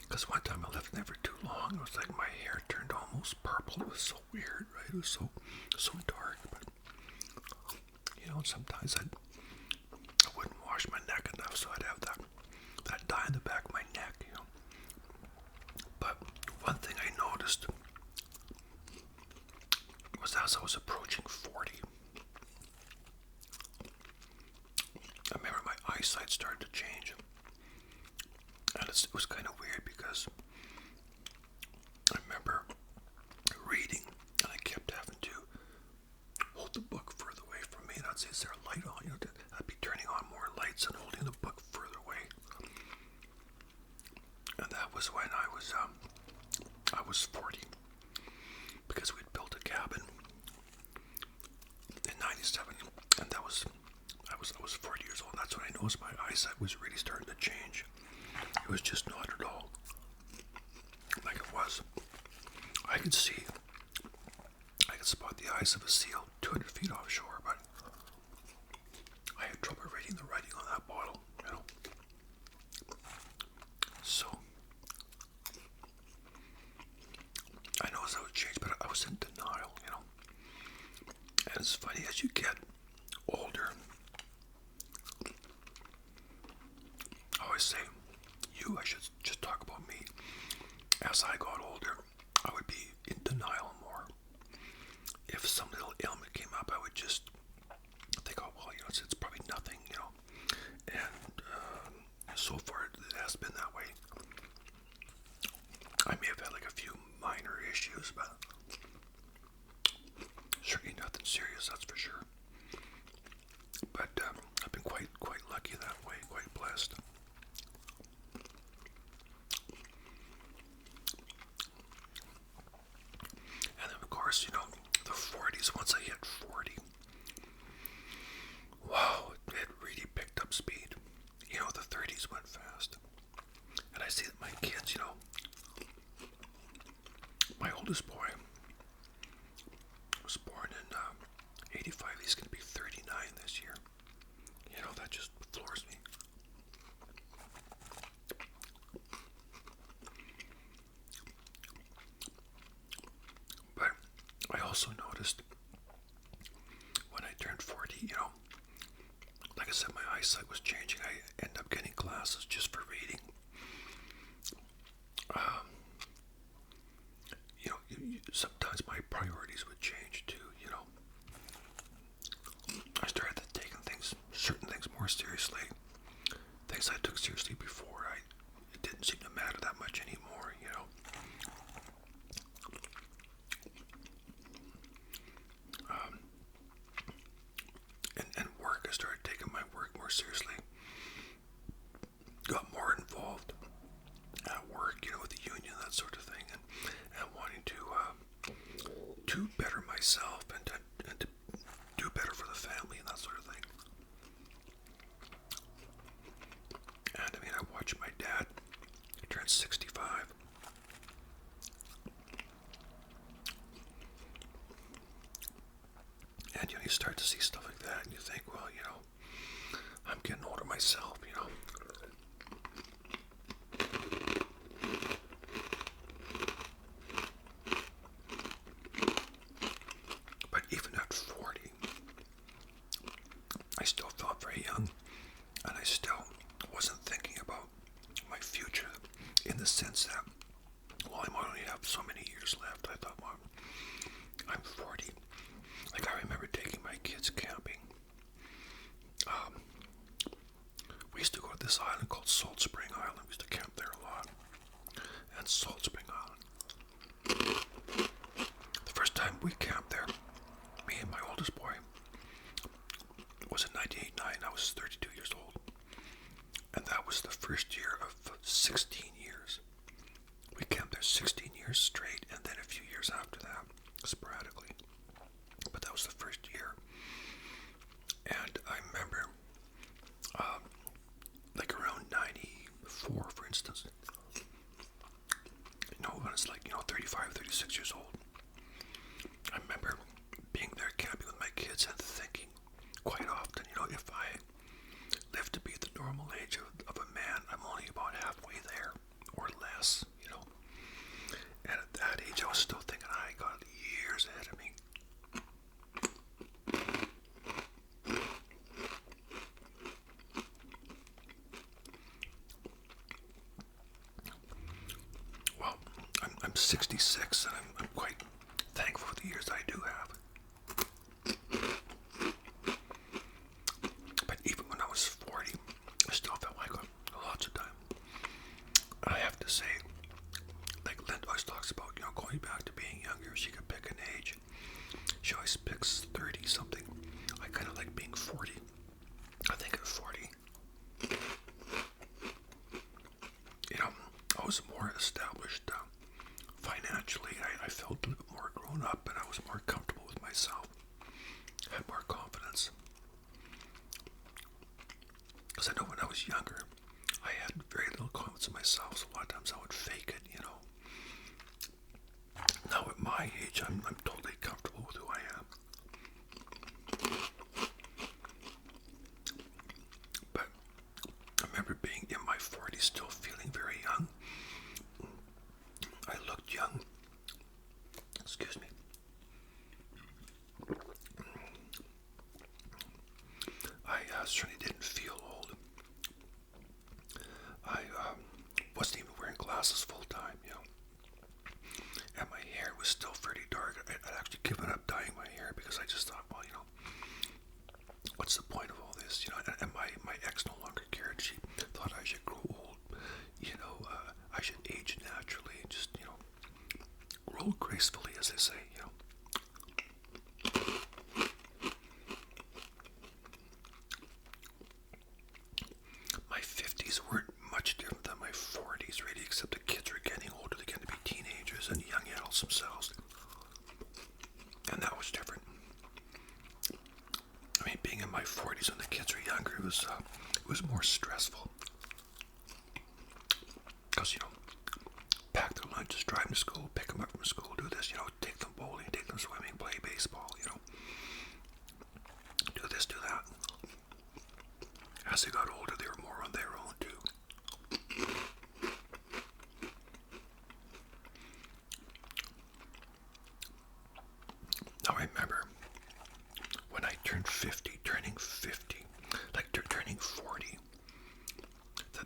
[SPEAKER 1] Because one time I left it there for too long, it was like my hair turned almost purple. It was so weird, right? It was so dark. But sometimes I wouldn't wash my neck enough, so I'd have that dye in the back of my neck, But one thing I noticed was as I was approaching 40, I remember my eyesight started to change. And it was kind of weird because I remember reading and I kept having to hold the book further away from me. And I'd say, is there a light on? I'd be turning on more lights and holding the book further away. And that was when I was 40, because we'd built a cabin in 97, and I was 40 years old. That's when I noticed my eyesight was really starting to change. It was just not at all like it was. I could spot the eyes of a seal 200 feet offshore, but I had trouble reading the writing on that bottle, So I know that would change, but I was in denial, And it's funny, as you get older, I always say, I should just talk about me. As I got older, I would be in denial more. If some little ailment came up, I would just think, oh, well, it's probably nothing, And so far, it has been that way. I may have had like a few minor issues, but certainly nothing serious, that's for sure. But I've been quite lucky that way, quite blessed. And then, of course, the 40s, once I hit 40, wow, it really picked up speed. The 30s went fast. And I see that my kids, my oldest boy was born in 85. He's going to be 39 this year. That just floors me. But I also noticed when I turned 40, like I said, my eyesight was changing. I ended up getting glasses just for reading. Sometimes my priorities would change too, I started taking certain things more seriously. Things I took seriously before, it didn't seem to matter that much anymore, And work, I started taking my work more seriously. Got more involved at work, with the union, that sort of thing, and wanting to better myself and to do better for the family. turned 65. And you start to see stuff like that, and you think, well, I'm getting older myself. But even at 40, I still felt very young, and I still wasn't thinking about my future in the sense that, well, I only have so many years left. I thought, well, I'm 40. Like, I remember taking my kids camping. We used to go to this island called Salt Spring Island. We used to camp there a lot. And Salt Spring Island. The first time we camped there, me and my oldest boy, was in 1989. I was 32 years old. And that was the first year of 16 years. We camped there 16 years straight, and then a few years after that, sporadically. But that was the first year. And I remember, like around 94, for instance, when it's like, 35, 36 years old, I remember being there camping with my kids and thinking quite often, if I live to be the normal age of a man, I'm only about halfway there, or less, And at that age, I was still thinking I got years ahead of me. Well, I'm 66, and I'm quite thankful for the years I do have. But even when I was 40, I still felt like I got lots of time. I have to say, like Linda always talks about, going back to being younger, she could pick an age. She always picks 30 something. I kind of like being 40. I think at 40, I was more established financially. I felt a little bit more grown up, and I was more comfortable with myself. Had more confidence. Because I know when I was younger, I had very little confidence in myself, so a lot of times I would fake it, Now at my age, I'm totally comfortable with who I am. But I remember being in my 40s, still feeling very young. I looked young. Excuse me. I certainly didn't feel old. I wasn't even wearing glasses full time, And my hair was still pretty dark. I'd actually given up dyeing my hair because I just thought, well, what's the point of all this? And my ex no longer cared. She thought I should grow old. I should age naturally and just, grow gracefully, as they say, My 50s weren't much different than my 40s, really, except the kids were getting older. They're getting to be teenagers and young adults themselves. And that was different. I mean, being in my 40s when the kids were younger, it was more stressful. Because, pack their lunches, drive them to school, pick them up from school, do this, take them bowling, take them swimming, play baseball, do this, do that. As they got older, they were more on their own, too. Now, I remember when I turned 50, turning 50, like turning 40,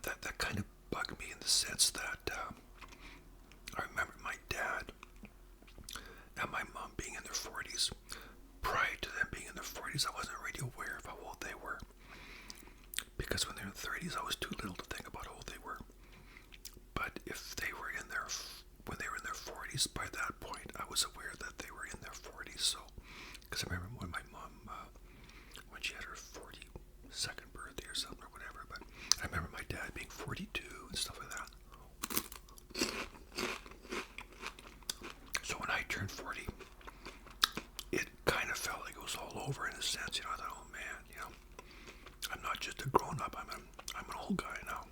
[SPEAKER 1] that kind of bugged me in the sense that I remember my dad and my mom being in their 40s. Prior to them being in their 40s, I wasn't really aware of how old they were. Because when they were in their 30s, I was too little to think about how old they were. But if they were when they were in their 40s, by that point, I was aware that they were in their 40s. So, because I remember when my mom, when she had her 42nd birthday or something or whatever, but I remember my dad being 42 and stuff like that. So when I turned 40, it kind of felt like it was all over in a sense. I thought, oh man, I'm not just a grown-up, I'm an old guy now.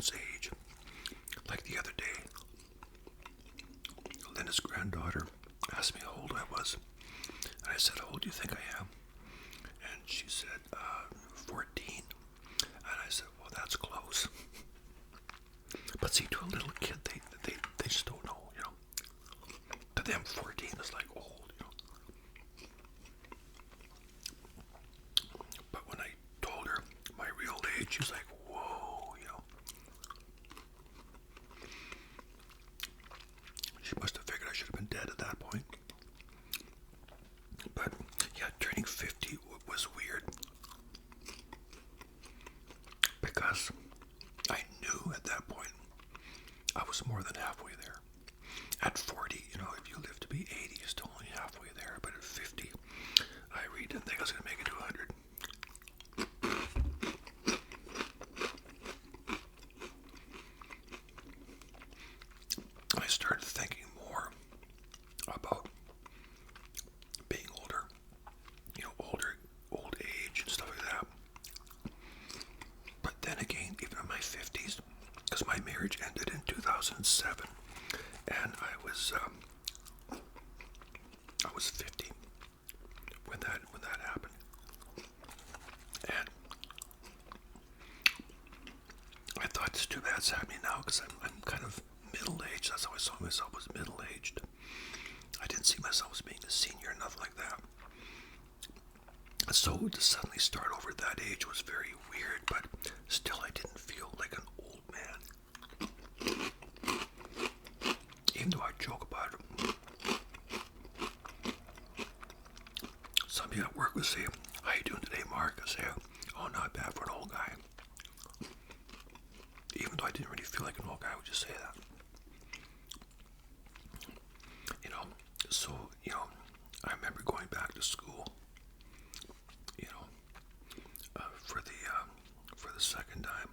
[SPEAKER 1] children's age. Like the other day, Linda's granddaughter asked me how old I was. And I said, how old do you think I am? And she said, 14. And I said, well, that's close. But see, to a little kid, they just don't know, you know. To them, 14 is like old, you know. But when I told her my real age, she was like, whoa, you know. She must have figured I should have been dead at that point. But yeah, turning 50 was weird. Because I knew at that point I was more than halfway there. At 40, you know, if you live to be 80, you're still only halfway there. But at 50, I really didn't think I was going to make it to 100. I started thinking more about being older, you know, old age and stuff like that. But then again, even in my 50s, because my marriage ended in 2007, and I was 50 when that happened, and I thought it's too bad it's happening now because I'm kind of middle-aged. That's how I saw myself, as middle-aged. I didn't see myself as being a senior or nothing like that. So to suddenly start over at that age was very weird, but still I didn't feel like an old man. Even though I joke about it. Some people at work would say, how you doing today, Mark? I say, oh, not bad for an old guy. Even though I didn't really feel like an old guy, I would just say that. You know, so, you know, I remember going back to school, you know, for the second time.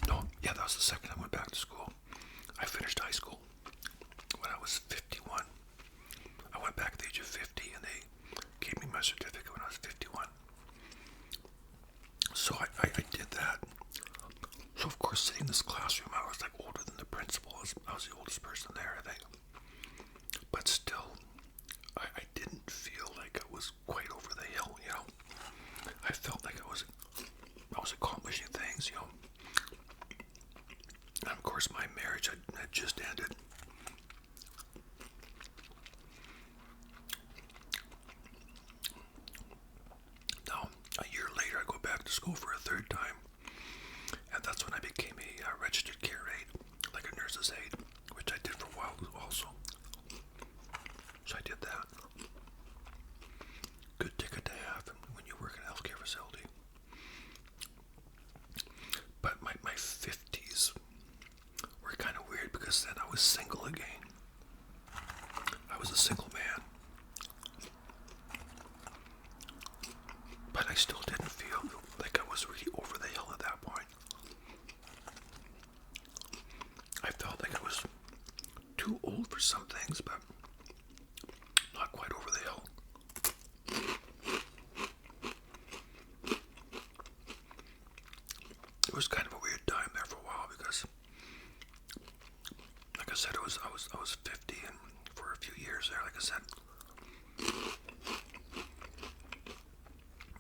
[SPEAKER 1] No, yeah, that was the second time I went back to school. I finished high school when I was 51. I went back at the age of 50, and they gave me my certificate when I was 51. So I did that. So of course, sitting in this classroom, I was like older than the principal. I was the oldest person there, I think. But still, I didn't feel like I was quite over the hill, you know. I felt like I was accomplishing things, you know. And of course, my marriage had just ended. Now, a year later, I go back to school for a third time. And that's when I became a registered care aide, like a nurse's aide, which I did for a while also. So I did that. Good ticket to have when you work in a healthcare facility. But my 50s were kind of weird because then I was single again. I was a single man. But I still didn't feel like I was really over the hill at that point. I felt like I was too old for some things, but not quite over the hill. It was kind of a weird time there for a while because, like I said, I was 50, and for a few years there, like I said,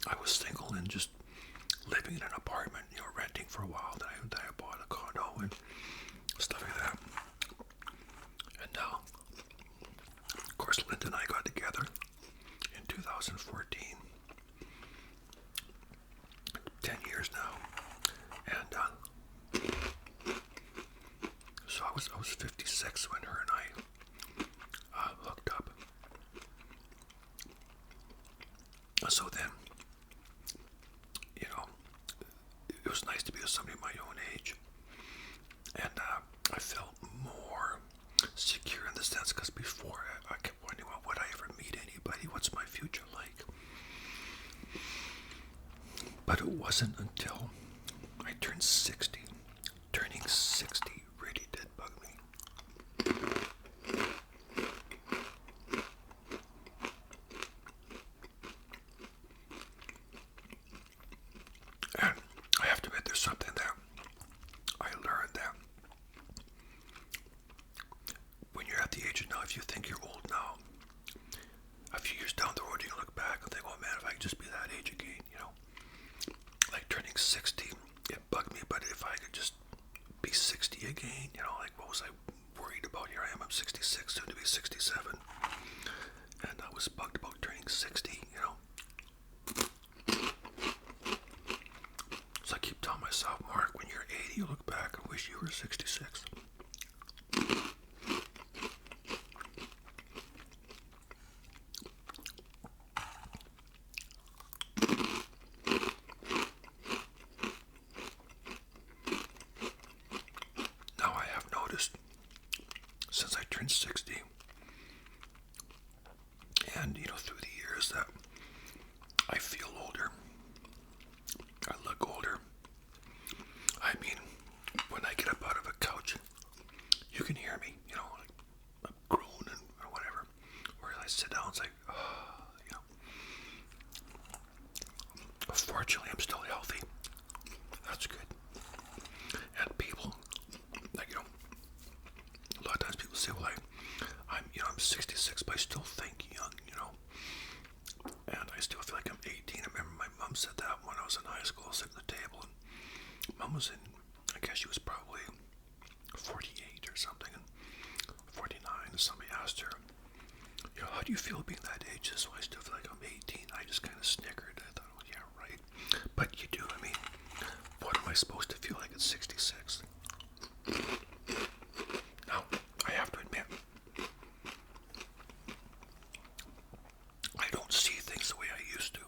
[SPEAKER 1] I was single and just living in an apartment, you know, renting for a while. Then I bought a condo and stuff like that. And now, of course, Linda and I got together in 2014. 10 years now. And so I was 56 when her and I hooked up. So then, you know, it was nice to be with somebody my own age. And I felt more secure in the sense, because before I kept wondering, well, would I ever meet anybody? What's my future like? But it wasn't until I turned 60. Turning 60 really did bug me. 60, it bugged me. But if I could just be 60 again, like what was I worried about? Here I am, I'm 66, soon to be 67. And I was bugged about turning 60, So I keep telling myself, Mark, when you're 80, you look back and wish you were 66. Now I have noticed, since I turned 60, and through the years, that I feel older. I look older. I mean, when I get up out of a couch, you can hear me, like I'm groaning or whatever. Or I sit down, it's like, Fortunately, I'm still healthy. That's good. And people, like, a lot of times people say, well, I'm 66, but I still think young, and I still feel like I'm 18. I remember my mom said that when I was in high school, sitting at the table, and mom was I guess she was probably 48 or something, and 49, and somebody asked her, how do you feel being that age? So I still feel like I'm 18. I just kind of snickered. I thought, well, yeah, right. But you do, what am I supposed to feel like at 66? Now, I have to admit, I don't see things the way I used to.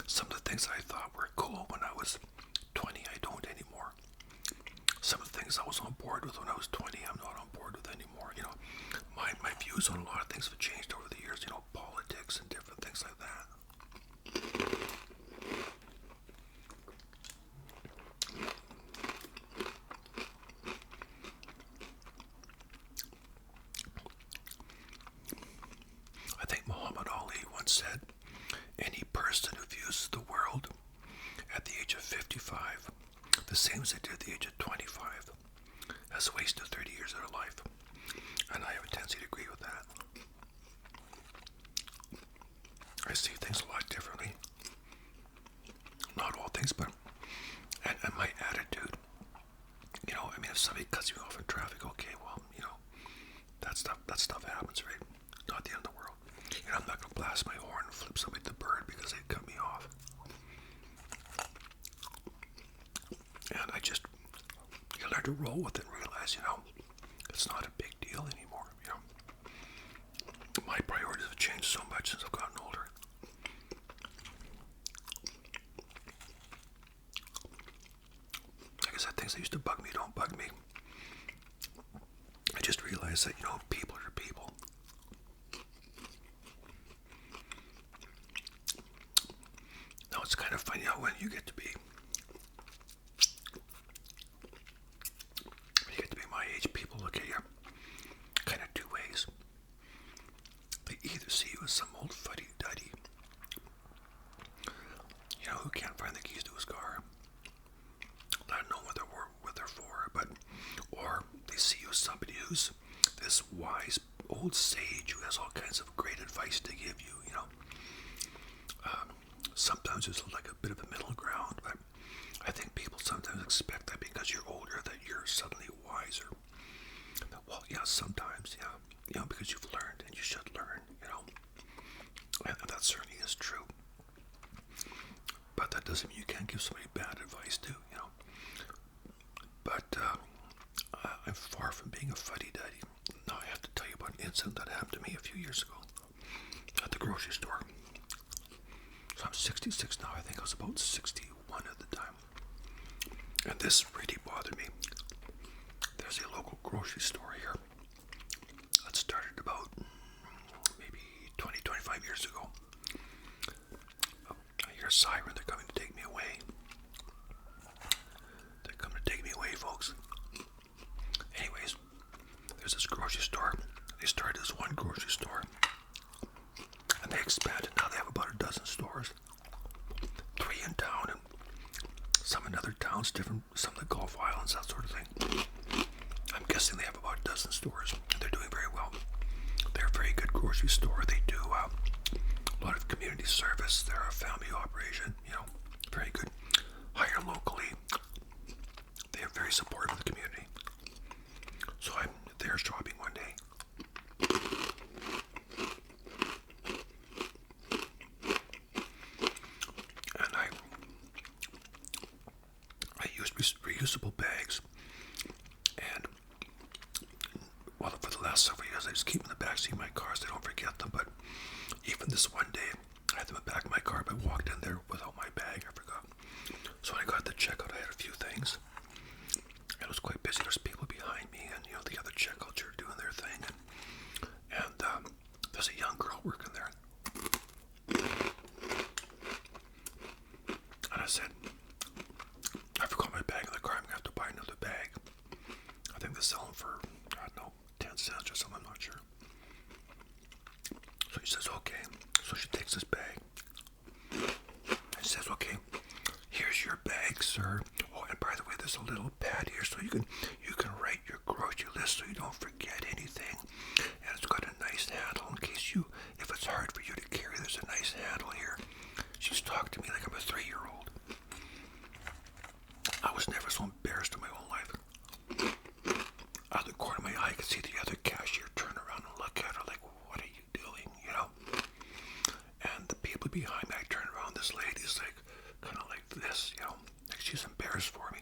[SPEAKER 1] Some of the things I thought were cool when I was 20, I don't anymore. Some of the things I was on board with when I was 20, I'm not on board with anymore. My views on a lot of things have changed over the years, politics and different things like that. I think Muhammad Ali once said, any person who views the world at the age of 55 the same as they did at the age of 25 has wasted 30 years of their life. And I have a tendency to agree with that. I see things a lot differently. Not all things, but and my attitude. If somebody cuts me off in traffic, okay, well, that stuff happens, right? Not the end of the world. I'm not gonna blast my horn and flip somebody the bird because they cut me off. And you learn to roll with it and realize, it's not a big deal anymore. My priorities have changed so much since I've gotten older. Like I said, things that used to bug me don't bug me. I just realized that, people are people. Now it's kind of funny how when you get to be my age, people look at you kind of two ways. They either see you as some old fuddy-duddy, who can't find the keys to his car, not know what they're for, or they see you as somebody who's this wise old sage who has all kinds of great advice to give you, Sometimes there's like a bit of a middle ground, but I think people sometimes expect that because you're older that you're suddenly wiser. Well, yeah, sometimes, yeah, because you've learned and you should learn, and that certainly is true. But that doesn't mean you can't give somebody bad advice too, But I'm far from being a fuddy-duddy. Now I have to tell you about an incident that happened to me a few years ago at the grocery store. So I'm 66 now. I think I was about 61 at the time. And this really bothered me. There's a local grocery store here that started about maybe 20, 25 years ago. I hear a siren. They're coming to take me away. They're coming to take me away, folks. Anyways, there's this grocery store. They started as one grocery store. And they expanded. Now they have about a dozen stores. 3 in town and some in other towns, different, some of the Gulf Islands, that sort of thing. I'm guessing they have about a dozen stores. And they're doing very well. They're a very good grocery store. They do a lot of community service. They're a family operation, very good. Higher low reusable bags. And well, for the last several years, I just keep them in the backseat of my car so I don't forget them. But even this one day, I had them in the back of my car, but I walked in there without my bag. I forgot. So when I got to the checkout, I had a few things. It was quite busy. There's people behind me, and the other checkouts are doing their thing. And there's a young girl working there. And I said, I forgot my bag in the car. I'm going to have to buy another bag. I think they sell them for, I don't know, 10 cents or something. I'm not sure. So she says, okay. So she takes this bag. And she says, okay, here's your bag, sir. Oh, and by the way, there's a little pad here so you can write your grocery list so you don't forget anything. And it's got a nice handle in case if it's hard for you to carry, there's a nice handle here. She's talking to me like I'm a 3-year-old. I was never so embarrassed in my whole life. Out of the corner of my eye, I could see the other cashier turn around and look at her like, what are you doing, And the people behind me, I turned around, this lady's like, kind of like this, like she's embarrassed for me.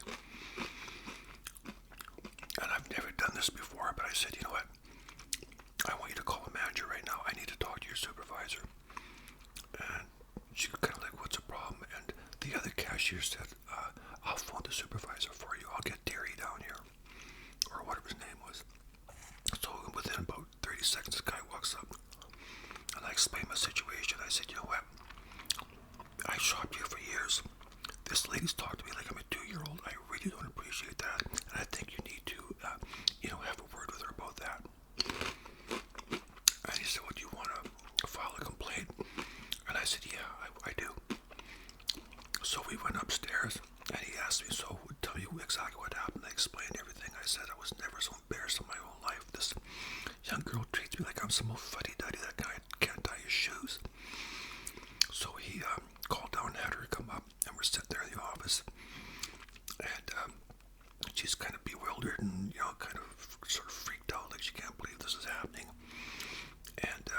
[SPEAKER 1] And I've never done this before, but I said, you know what? I want you to call the manager right now. I need to talk to your supervisor. And she kind of like, what's the problem? And the other cashier said, I'll phone the supervisor for you. I'll get Terry down here. Or whatever his name was. So within about 30 seconds, this guy walks up. And I explained my situation. I said, you know what? I shopped here for years. This lady's talked to me like I'm a 2-year-old. I really don't appreciate that. And I think you need to, have a word with her about that. And he said, well, do you want to file a complaint? And I said, yeah, I do. So we went upstairs, and he asked me, so tell me exactly what happened. I explained everything. I said I was never so embarrassed in my whole life. This young girl treats me like I'm some old fuddy-duddy that guy can't tie his shoes. So he called down and had her come up, and we're sitting there in the office. And she's kind of bewildered and, kind of sort of freaked out, like she can't believe this is happening. And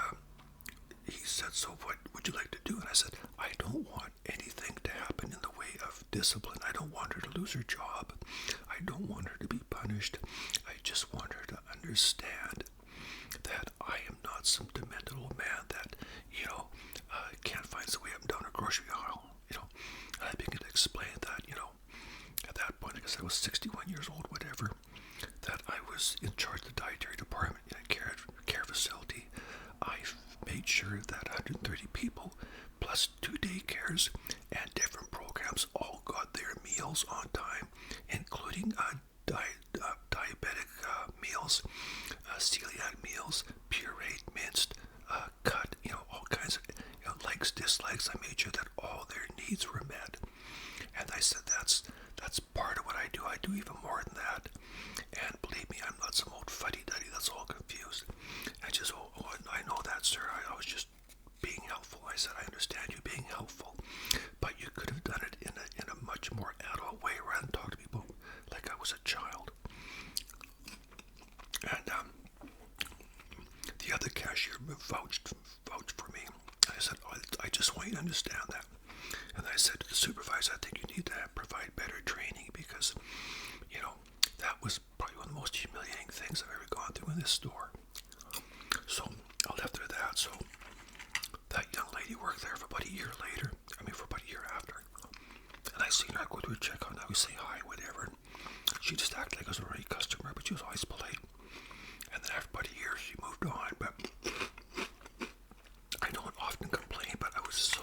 [SPEAKER 1] he said, so what would you like to do? And I said, I don't want anything to happen in the way of discipline. I don't want her to lose her job. I don't want her to be punished. I just want her to understand that I am not some demented old man that, can't find his way up and down a grocery aisle, And I began to explain that, at that point, I guess I was 61 years old, whatever, that I was in charge of the dietary department in a care facility. I made sure that 130 people, plus 2 daycares and different programs, all got their meals on time, including diabetic meals, celiac meals, pureed, minced, cut, all kinds of, likes, dislikes. I made sure that all their needs were met. And I said, that's part of what I do. I do even more than that. And believe me, I'm not some old fuddy-duddy that's all confused. I just, I know that, sir. I was just being helpful. I said, I understand you being helpful, but you could have done it in a much more adult way rather than talk to people like I was a child. And the other cashier vouched for me. I said, I just want you to understand that. And I said to the supervisor, I think you need to provide better training because, that was probably one of the most humiliating things I've ever gone through in this store. So I left her that. So that young lady worked there for about a year later. For about a year after. And I seen her go to a checkout and I would say hi, whatever. She just acted like I was a right customer, but she was always polite. And then after about a year, she moved on. But I don't often complain, but I was so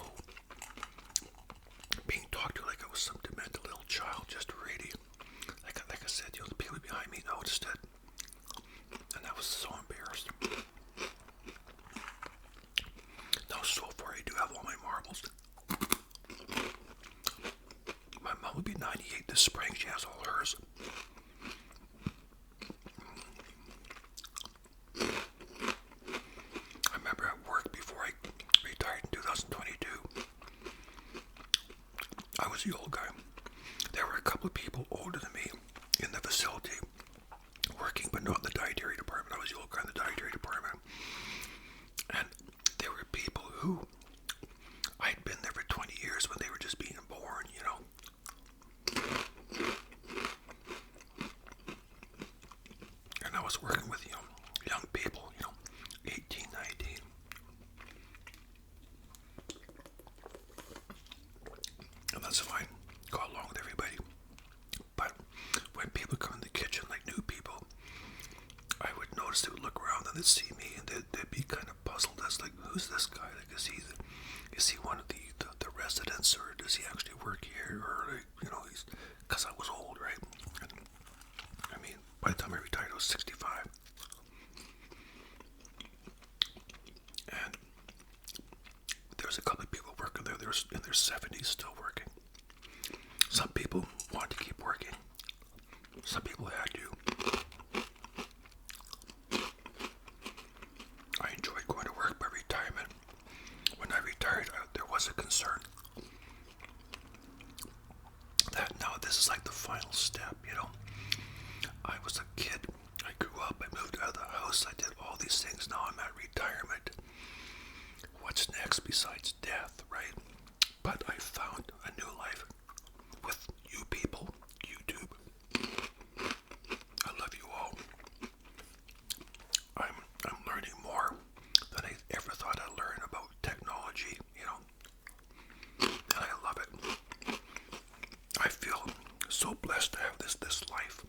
[SPEAKER 1] being talked to like I was some demented little child, just really, like I said, the people behind me noticed it, and I was so embarrassed. Now, so far, I do have all my marbles. My mom will be 98 this spring. She has all hers. I remember at work before I retired in 2022. I was the old guy. There were a couple of people older than me in the facility working, but not in the dietary department. I was the old guy in the dietary department. And there were people who I'd been there for 20 years when they were just being born, work here early, because I was old, right? And, I mean, by the time I retired, I was 65. And there's a couple of people working there. They're in their 70s still working. Some people want to keep working. Some people had to. I enjoyed going to work by retirement. When I retired, there was a concern that now this is like the final step, I was a kid. I grew up. I moved out of the house. I did all these things. Now I'm at retirement. What's next besides death, right? But I found a new life with you people, YouTube. I love you all. I'm learning more than I ever thought I'd learn about technology, and I love it. I feel so blessed to have this life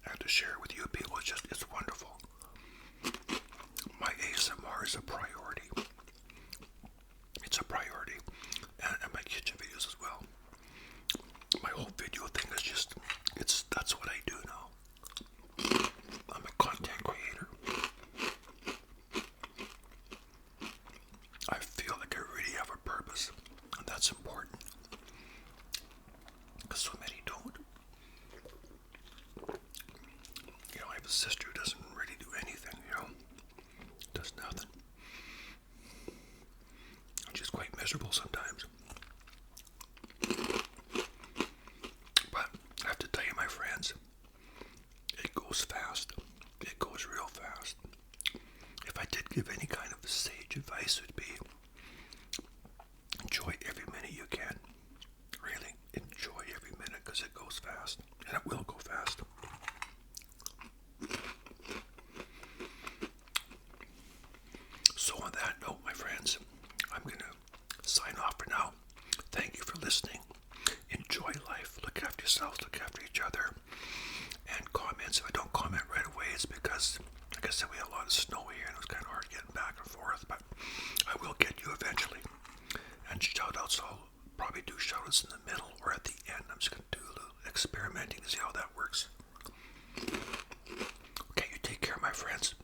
[SPEAKER 1] and to share it with you people. It's wonderful. My ASMR is a priority. It's a priority, and my kitchen videos as well. My whole video thing is that's what I do now. I'm a content creator. I feel like I really have a purpose, and that's important, because so many don't. I have a sister who doesn't really do anything, does nothing. She's quite miserable sometimes. But I have to tell you, my friends, it goes fast. It goes real fast. If I did give any kind of sage advice, it would be enjoy every minute you can. Really, enjoy every minute, because it goes fast. And it will go fast. So on that note, my friends, I'm going to sign off for now. Thank you for listening. Enjoy life. Look after yourselves. Look after each other. And comments. If I don't comment right away, it's because, like I said, we had a lot of snow here and it was kind of hard getting back and forth. But I will get you eventually. And shout outs, I'll probably do shout outs in the middle or at the end. I'm just going to do a little experimenting to see how that works. Okay, you take care, my friends.